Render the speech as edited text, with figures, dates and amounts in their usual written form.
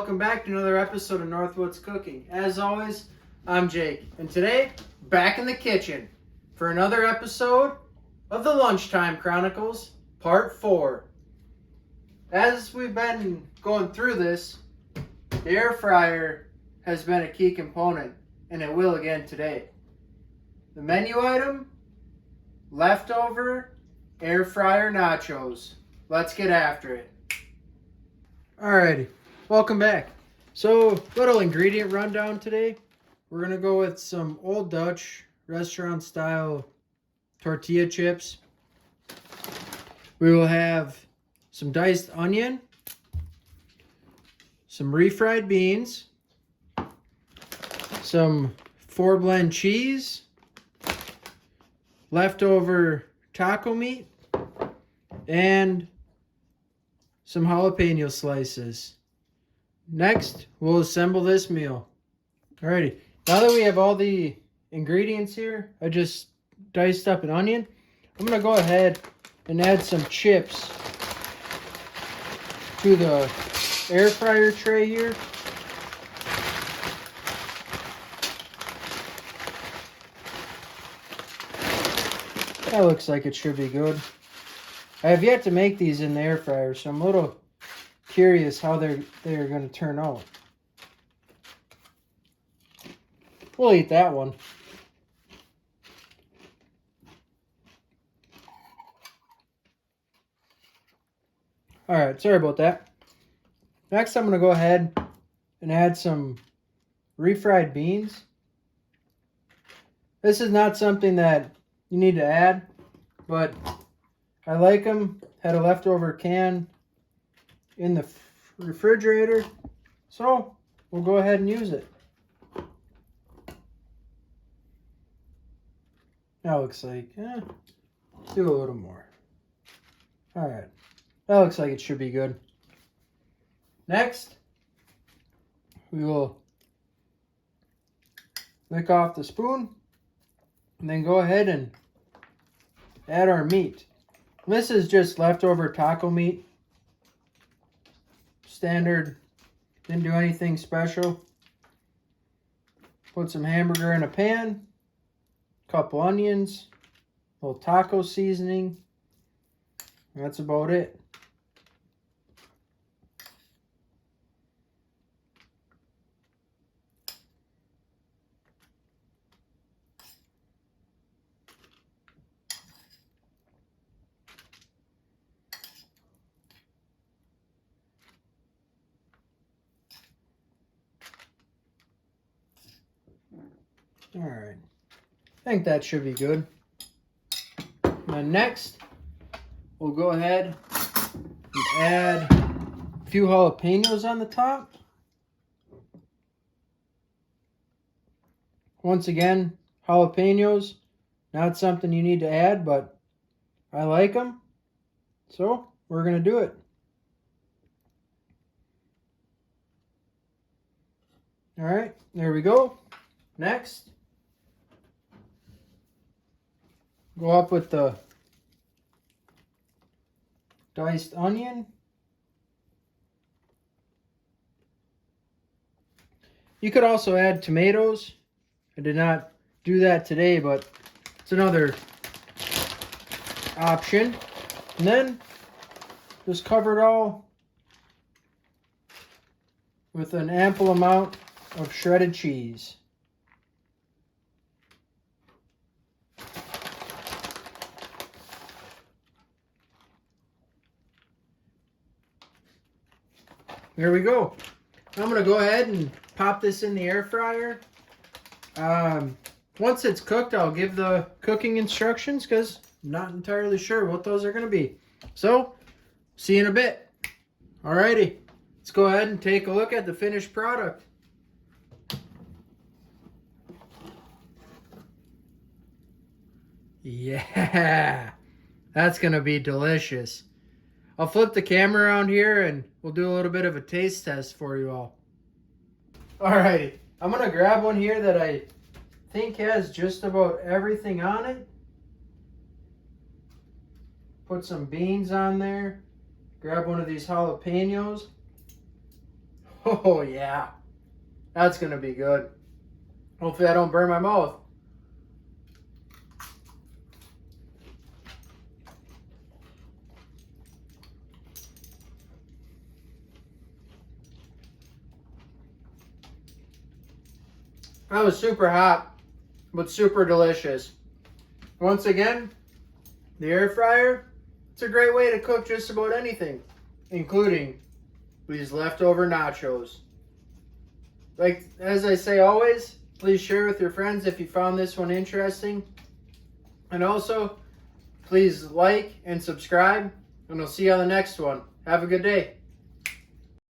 welcome back to another episode of Northwoods Cooking. As always, I'm Jake, and today, back in the kitchen for another episode of the Lunchtime Chronicles, Part 4. As we've been going through this, the air fryer has been a key component, and it will again today. The menu item, leftover air fryer nachos. Let's get after it. Alrighty, welcome back. So, little ingredient rundown today. We're going to go with some Old Dutch restaurant style tortilla chips. We will have some diced onion, some refried beans, some 4-blend cheese, leftover taco meat, and some jalapeno slices. Next, we'll assemble this meal. Alrighty, now that we have all the ingredients here, I just diced up an onion. I'm going to go ahead and add some chips to the air fryer tray here. That looks like it should be good. I have yet to make these in the air fryer, so I'm a little curious how they're going to turn out. We'll eat that one. Alright, sorry about that. Next, I'm going to go ahead and add some refried beans. This is not something that you need to add, but I like them. Had a leftover can in the refrigerator, so we'll go ahead and use it. That looks like, let's do a little more. Alright, that looks like it should be good. Next, we will lick off the spoon and then go ahead and add our meat. This is just leftover taco meat. Standard, didn't do anything special. Put some hamburger in a pan, couple onions, a little taco seasoning. That's about it. Alright, I think that should be good. And next, we'll go ahead and add a few jalapenos on the top. Once again, jalapenos, not something you need to add, but I like them, so we're going to do it. Alright, there we go. Next, go up with the diced onion. You could also add tomatoes. I did not do that today, but it's another option. And then just cover it all with an ample amount of shredded cheese. There we go. I'm going to go ahead and pop this in the air fryer. Once it's cooked, I'll give the cooking instructions because I'm not entirely sure what those are going to be. So, see you in a bit. Alrighty, let's go ahead and take a look at the finished product. Yeah, that's going to be delicious. I'll flip the camera around here and we'll do a little bit of a taste test for you all. Alrighty, I'm going to grab one here that I think has just about everything on it. Put some beans on there. Grab one of these jalapenos. Oh yeah, that's gonna be good. Hopefully I don't burn my mouth. That was super hot, but super delicious. Once again, the air fryer, it's a great way to cook just about anything, including these leftover nachos. Like, as I say always, please share with your friends if you found this one interesting. And also, please like and subscribe, and I'll see you on the next one. Have a good day.